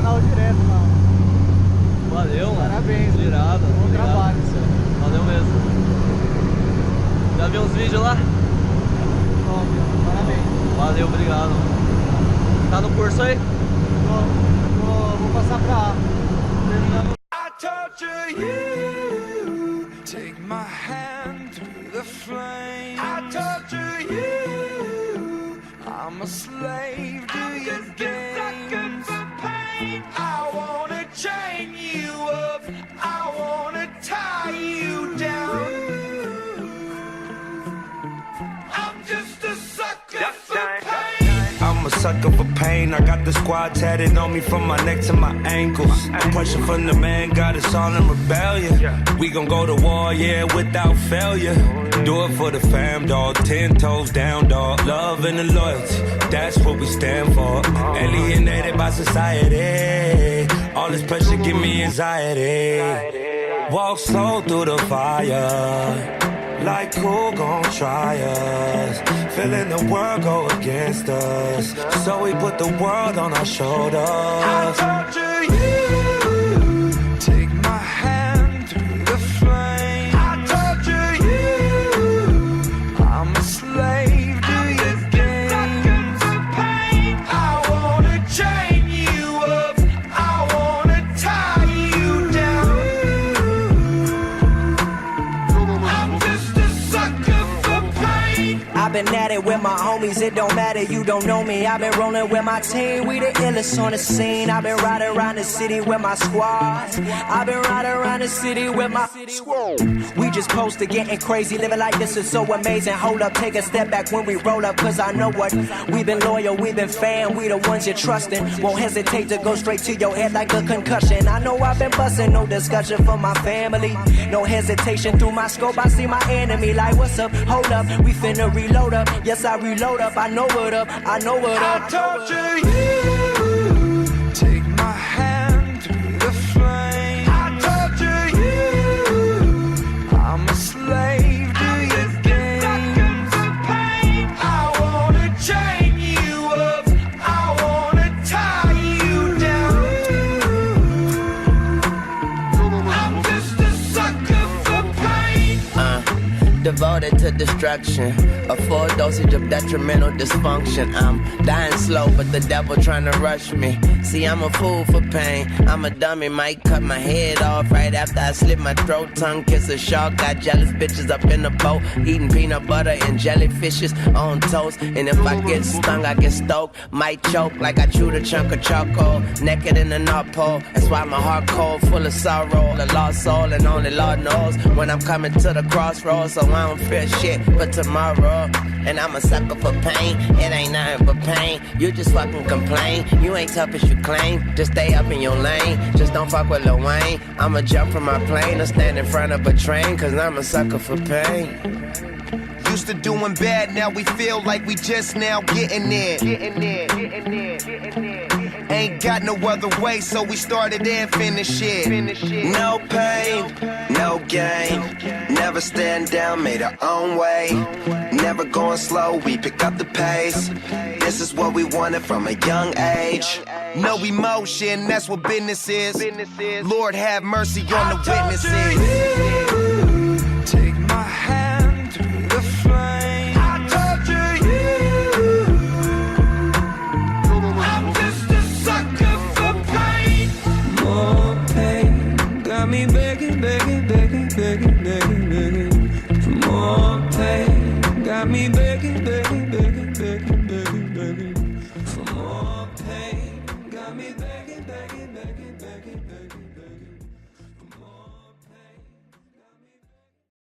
canal direto, mano. Valeu, mano. Parabéns. Irado. Bom Obrigado. trabalho, senhor. Valeu mesmo. Já viu uns vídeos lá? Top, parabéns. Valeu, obrigado. Tá no curso aí? Vou passar pra A. Terminando. I torture you. Take my hand through the flame. I torture you. I'm a slave to your games. I wanna chain you up. I wanna tie you down. I'm just a sucker for pain. I'm a sucker for pain. I got the squad tatted on me from my neck to my ankles. Pressure from the man got us all in rebellion. We gon' go to war, yeah, without failure. Do it for the fam, dog. 10 toes down, dog. Love and the loyalty, that's what we stand for. Alienated by society. All this pressure give me anxiety. Walk slow through the fire. Like who gon' try us? Feeling the world go against us. So we put the world on our shoulders. I torture you. Take my hand through the flame. I torture you. I'm a slave to your games. I wanna chain you up. I wanna tie you down. I'm just a sucker for pain. I've been at it with my homies, it don't matter, you don't know me. I've been rolling with my team, we the illest on the scene. I've been riding around the city with my squad. I've been riding around the city with my squad. We just posted getting crazy, living like this is so amazing. Hold up, take a step back when we roll up, cause I know what. We've been loyal, we've been fan, we the ones you're trusting. Won't hesitate to go straight to your head like a concussion. I know I've been busting, no discussion for my family. No hesitation through my scope, I see my enemy like what's up, hold up, we finna reload up. Yes, I reload up, I know what up, I know what up. I torture you. Take my hand through the flame. I torture you. I'm a slave to your games. I wanna chain you up. I wanna tie you down. I'm just a sucker for pain. Devoted to destruction, a full dosage of detrimental dysfunction. I'm dying slow, but the devil trying to rush me. See, I'm a fool for pain. I'm a dummy, might cut my head off right after I slit my throat. Tongue kiss a shark, got jealous bitches up in the boat, eating peanut butter and jellyfishes on toast. And if I get stung, I get stoked, might choke like I chewed a chunk of charcoal. Naked in the North Pole, that's why my heart cold, full of sorrow. A lost soul, and only Lord knows when I'm coming to the crossroads. So I don't fear shit for tomorrow. And I'm a sucker for pain, it ain't nothing but pain. You just fucking complain, you ain't tough as you claim. Just stay up in your lane, just don't fuck with Lil Wayne. I'ma jump from my plane or stand in front of a train, cause I'm a sucker for pain. Used to doing bad, now we feel like we just now getting there. Ain't got no other way, so we started and finished it. No pain, no gain. Never stand down, made our own way. Never going slow, we pick up the pace. This is what we wanted from a young age. No emotion, that's what business is. Lord have mercy on the witnesses. Take my hand through the flame. I torture you. I'm just a sucker for pain. More pain got me begging, begging, begging, begging, begging, begging. For more pain got me begging.